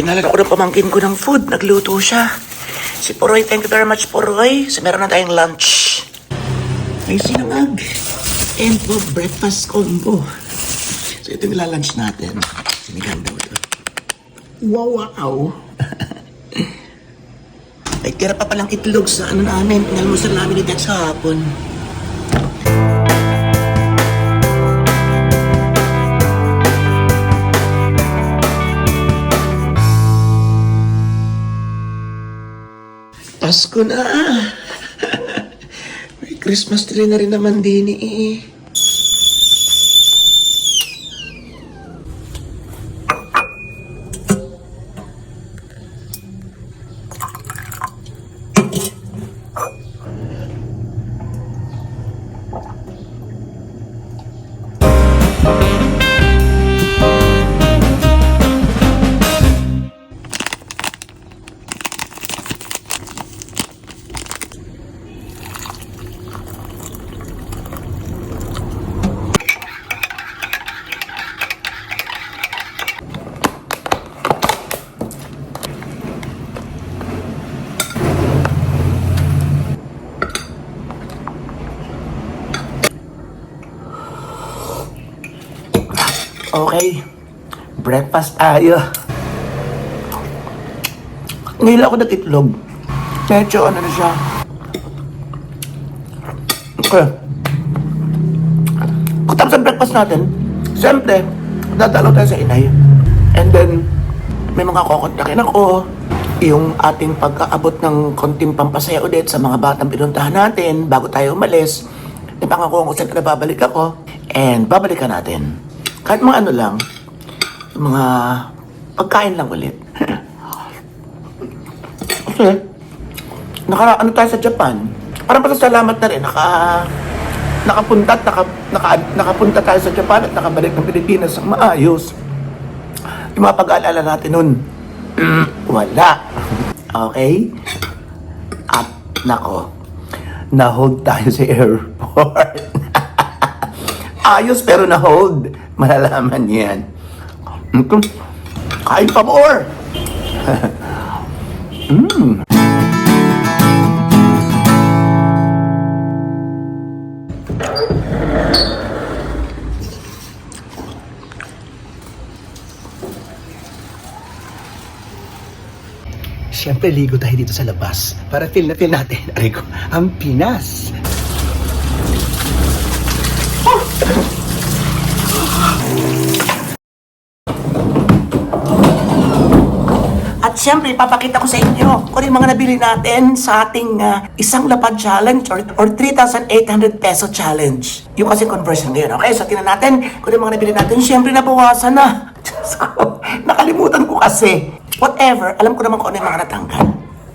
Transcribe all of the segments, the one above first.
Pinalala ko ng pamangkin ko ng food. Nagluto siya. Si Poroy, thank you very much, Poroy. So, meron na tayong lunch. May sinangag. And po, breakfast combo. So, ito yung lunch natin. Sinigang daw ito. Wow! Ay, tira pa palang itlog sa ano namin. Pinalmusal namin ni Dad sa hapon. Pasko na! May Christmas tree na rin naman din eh. Okay, breakfast tayo. Ngayon ako nag-itlog. Medyo ano na siya. Okay. Kung sa breakfast natin, siyempre, dadalaw tayo sa inay. And then, may mga kokontakin ako. Yung ating pagkaabot ng konting pampasaya ulit sa mga batang pinuntahan natin bago tayo umalis. Ipangako ko siyempre babalik ako. And babalikan natin. Kahit mga ano lang, mga pagkain lang ulit. Kasi, ano tayo sa Japan, parang pasasalamat na rin, nakapunta tayo sa Japan at nakabalik ng Pilipinas ng maayos. Yung mga pag-aalala natin nun, wala. Okay? At nako, na-hold tayo sa airport. Ayos pero na-hold. Malalaman yan. Kain pa more! Siyempre, ligo tayo dito sa labas para feel na feel natin, aray ko, ang Pinas. At siyempre, papakita ko sa inyo kung yung mga nabili natin sa ating isang lapad challenge or 3,800 peso challenge. Yung kasi conversion ngayon. Okay, so tingnan natin kung yung mga nabili natin. Siyempre, nabawasan na. Nakalimutan ko kasi. Whatever, alam ko naman kung ano yung mga natanggal.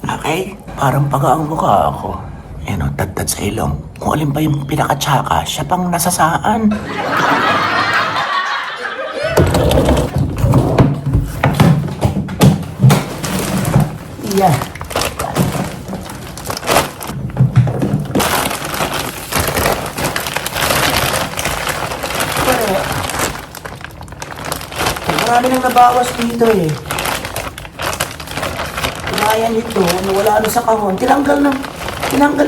Okay? Parang pagaang mukha ako. Eh no, dagdag sa ilong. Kung alin pa yung pinakatsaka, siya pang nasasaan. Yeah. Marami nang nabawas dito eh. Kaya nito, nawala ano sa kahon. Tinanggal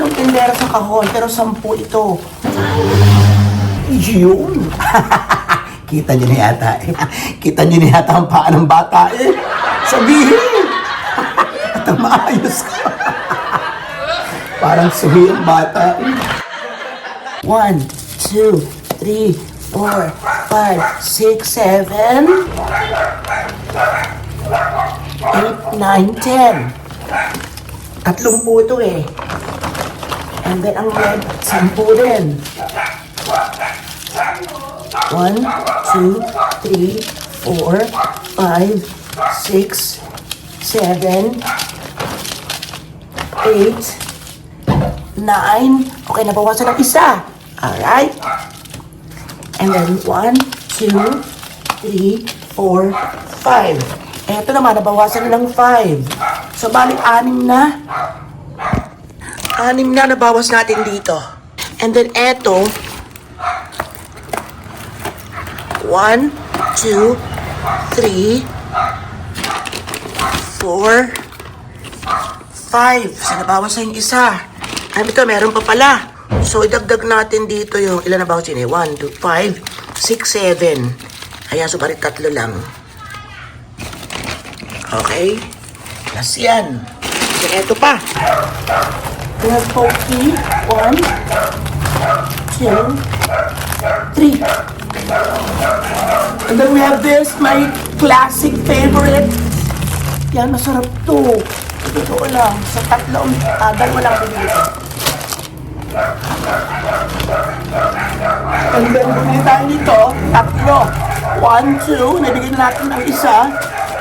ng tindera sa kahon, pero 10 ito. Yun. Kita niyo na yata eh. Kita niyo na yata ang paa ng bata eh. Sabihin! At ang maayos ka. Parang suhi ang bata. 1, 2, 3, 4, 5, 6, 7, 8, 9, 10. 30 ito eh. And then ang red, 10 din. 1, 2, 3, 4, 5, 6, 7, 8, 9. Okay, nabawasan ng isa. Alright. And then 1, 2, 3, 4, 5. Eto naman, nabawasan na ng 5. So, balik 6 na. 6 na nabawas natin dito. And then eto, 1, 2, 3, 4, 5. Sa nabawas na yung isa. Ay, ito, meron pa pala. So, idagdag natin dito yung ilan na bawas yun eh. 1, 2, 5, 6, 7. Kaya, so, balik 3 lang. Okay? Plus yan. So, eto pa. We have Pokey. 1, 2, 3. And then we have this, my classic favorite. Yan, masarap to. Totoo lang. Sa tatlong, dalawa lang pinili ko. And then, bumili tayo nito, 3. 1, 2. Nabigyan na natin ng isa.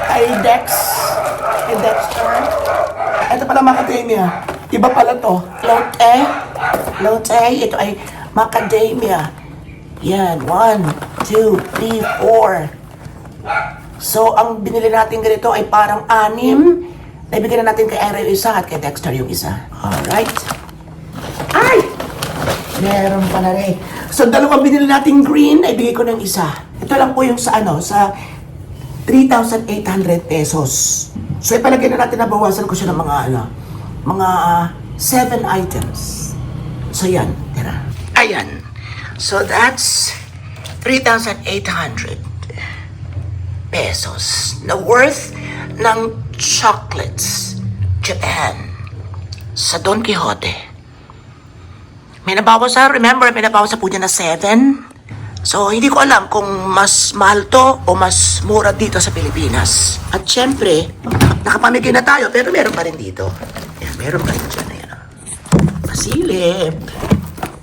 Kay Dex. Kay Dexter. Ito pala macadamia. Iba pala to. Lotte. Lotte. Ito ay macadamia. Yan. 1, 2, 3, 4. So, ang binili natin ganito ay parang 6. Nabigyan na natin kay Ira yung isa at kay Dexter yung isa. Alright. Ay! Meron pa na rin. So, dalawang binili natin green, ay bigay ko ng isa. Ito lang po yung sa sa 3,800 pesos. So, ipalagay na natin na bawasan ko siya ng mga 7 items. So, yan. Tira. Ayan. So, that's 3,800 pesos na worth ng chocolates Japan sa Don Quixote. May nabawas remember, may nabawas po niya na 7. So, hindi ko alam kung mas mahal to o mas mura dito sa Pilipinas. At syempre, nakapamigay na tayo, pero meron pa rin dito. Ayan, meron pa rin dyan. Ayan. Masilip.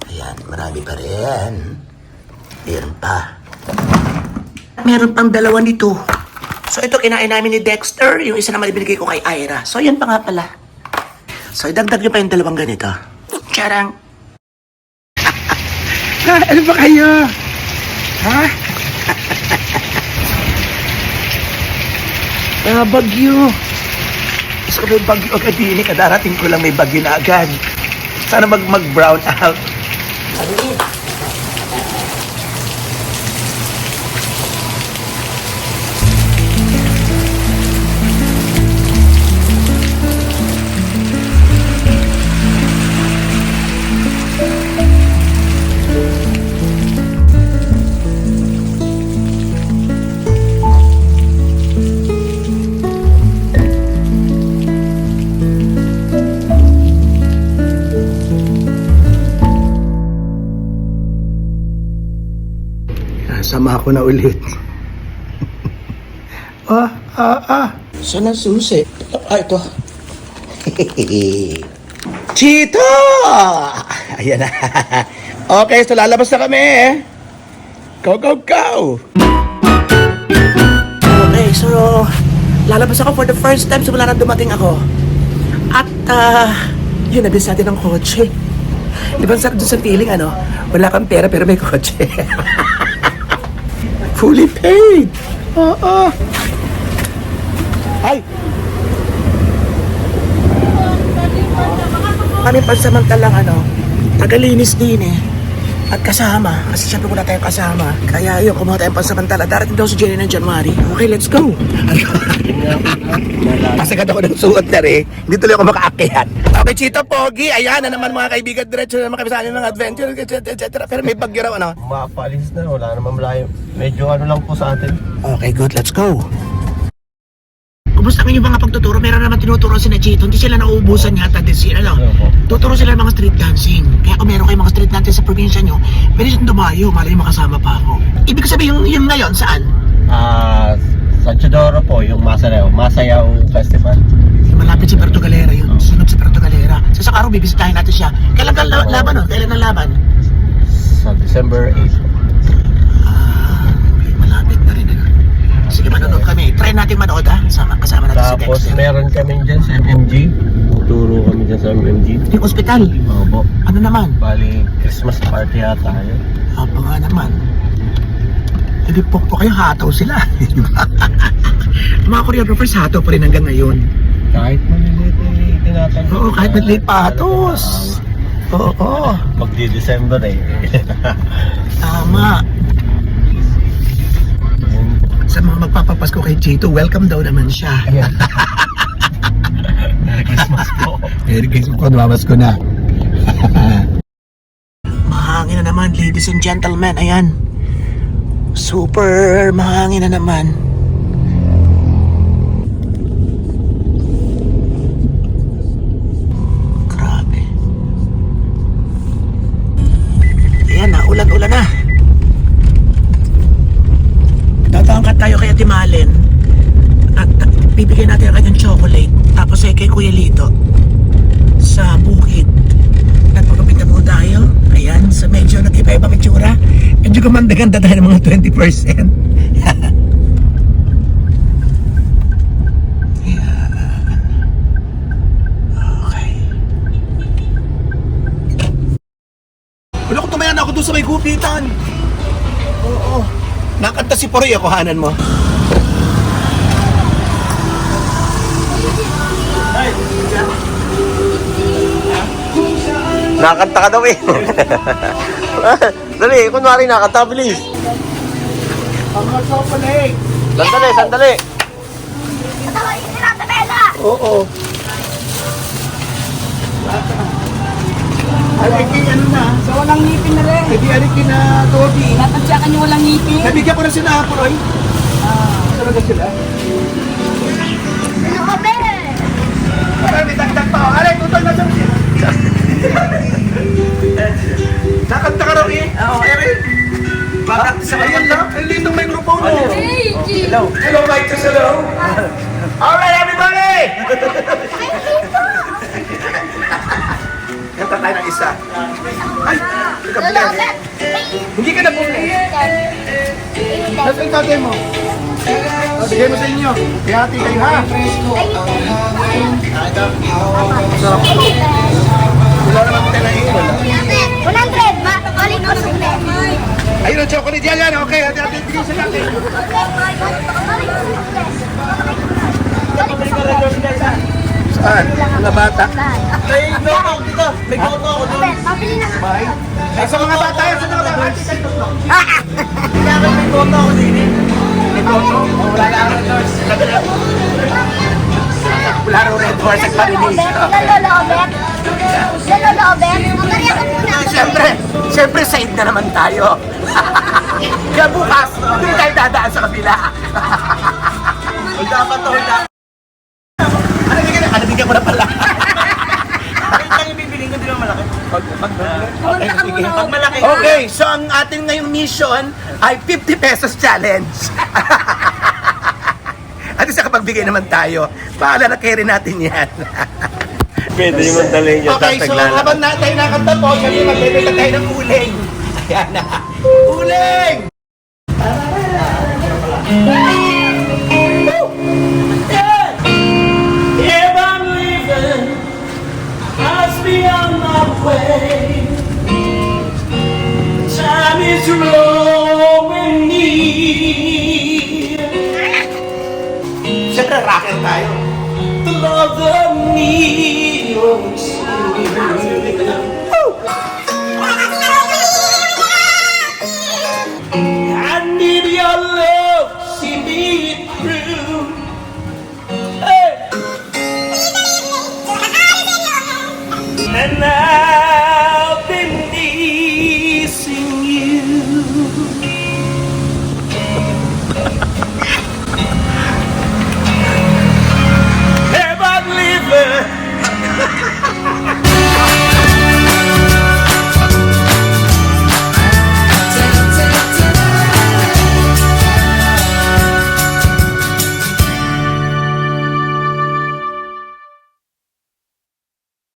Ayan, marami pa rin. Meron pa. Meron pang 2 nito. So, ito kinain namin ni Dexter. Yung isa naman ibinigay ko kay Ira. So, yan pa nga pala. So, idagdag nyo pa yung 2 ganito. Charang. Ha? Ano ba kayo? Ha? Bagyo. Gusto ko may bagyo agad din. Kadarating ko lang may bagyo na agad. Sana mag-brown out. Sabi sama ako na ulit. Saan ang susi? Ito. Chito! Ayan na. Okay, so lalabas na kami. Go, go, go! Okay, so lalabas ako for the first time simula na dumating ako. At, yun, nabis natin ng kotse. Di ba sa feeling, wala kang pera pero may kotse. Fully paid. Ay. Kami pansamantalang tagalinis din eh. At kasama. Kasi syempre wala tayong kasama. Kaya yun, kumuha tayong pansamantala. Darating daw si Jenny ng January. Okay, let's go. Pasagad ako ng suot na rin. Hindi tuloy ako makaakyat. Okay, Chito Pogi. Ayan na naman mga kaibigan. Diretso na naman kami sa aming mga adventure, etc. Pero may bagyo raw, Mapalis na, wala naman malayo. Medyo lang po sa atin. Okay, good. Let's go. Kumusta ang inyong mga pagtuturo? Meron naman tinuturo si na Chito. Hindi sila nauubusan yata this year, Tuturo sila ng mga street dancing. Kaya kung meron kayong mga street dancing sa probinsya nyo, pwede siya dumayo. Malay makasama pa ako. Ibig sabihin, yung ngayon, saan? Sa Chodoro po, yung Masayaw Festival. Malapit si Puerto Galera yun. Sunod sa Puerto Galera. Sa isang araw, bibisitahin natin siya. Kailan ka laban nun? Kailan ang laban? Sa December 8. Okay, malapit na rin. Sige, manonood kami. Try natin manood, kasama natin si Dexter. Tapos meron kami dyan sa MMG. Turo kami dyan sa MMG. Yung ospital? Opo. Ano naman? Bali, Christmas party yata yun. Apa nga naman. Hindi po kayo hataw sila. Mga choreographers hataw pa rin hanggang ngayon. Kahit maliliit tinatanong. Oo, kahit maliliit patos. Oo. Magdi-December eh. Tama. Sa mga magpapapasko kay Chito, welcome daw naman siya. Merry Christmas po. Merry Christmas po, lumabas ko na. Mahangin na naman, ladies and gentlemen. Ayan. Super mahangin na naman. Grabe. Ayan na, ulan-ulan na. Tatangkat tayo kay Ate Malen. At bibigyan natin ang kanyang chocolate. Tapos ay kay Kuya Lito. Sa bukid. Nagpapapit na po tayo. Ayan, sa medyo nag-iba-iba itsura. Medyo gumanda-ganda tayo ng mga 20%. Okay. Wala ko tumayan ako doon sa may gupitan. Oo. Nakanta si Poroy, ako hanan mo. Nakakanta ka daw eh. Dali, kunwari nakakanta, bilis. Ang chocolate. Sandali, sandali. Oo. Alikin ano na? So, walang ngipin na rin. Hindi alikin na Toby. Natadyakan yung walang ngipin. Nabigyan ko na sila Poroy. Talaga sila. Ano ka, be? Ay, may dagdag pa. Alay, tutol na siya. Nakanta ka raw eh. Oo, Eric. Bakit sa ayan lang? Ang litong microphone mo. Hey, G! Hello. Hello, Mike. Hello. Alright, everybody! Kanta tayo ng isa. Ay, ikaw bilang. Hindi ka na bumili. Nasaan yung tatay mo? Bigay mo sa inyo. Kaya kayo ha. Sarap. Wala naman tayo na iwan. 100! Balik ko sa Ayun ang chocolate. Yan. Okay. Ate, bigay sa natin. Saan? Mga bata. May goto dito. May goto ako doon. Pabili na ka. Bye. Ay, sa mga bata yan. Sa mga bata. Kailangan may goto ako din eh. May goto. Wala lang ang red horse. Wala lang red horse sa Clarinis. Siyempre side na naman tayo. Kaya bukas, hindi tayo dadaan sa kabila. Hold dapat to, hold dapat. Ano bigyan mo na pala? Bakit lang yung bibiling ko, di ba malaki? Okay, sige. Pag malaki. Okay, so ang ating ngayong mission ay 50 pesos challenge. At isa kapag bigay naman tayo, bahala na carry natin yan. Pwede yung mandalay nyo. Okay, so habang tayo nakanta po, syempre magbibigay tayo ng uling. Ayan na. Uling! If I'm leaving, I'll be on my way. Time is rolling near. Siyempre, rocker tayo. The love of me, oh,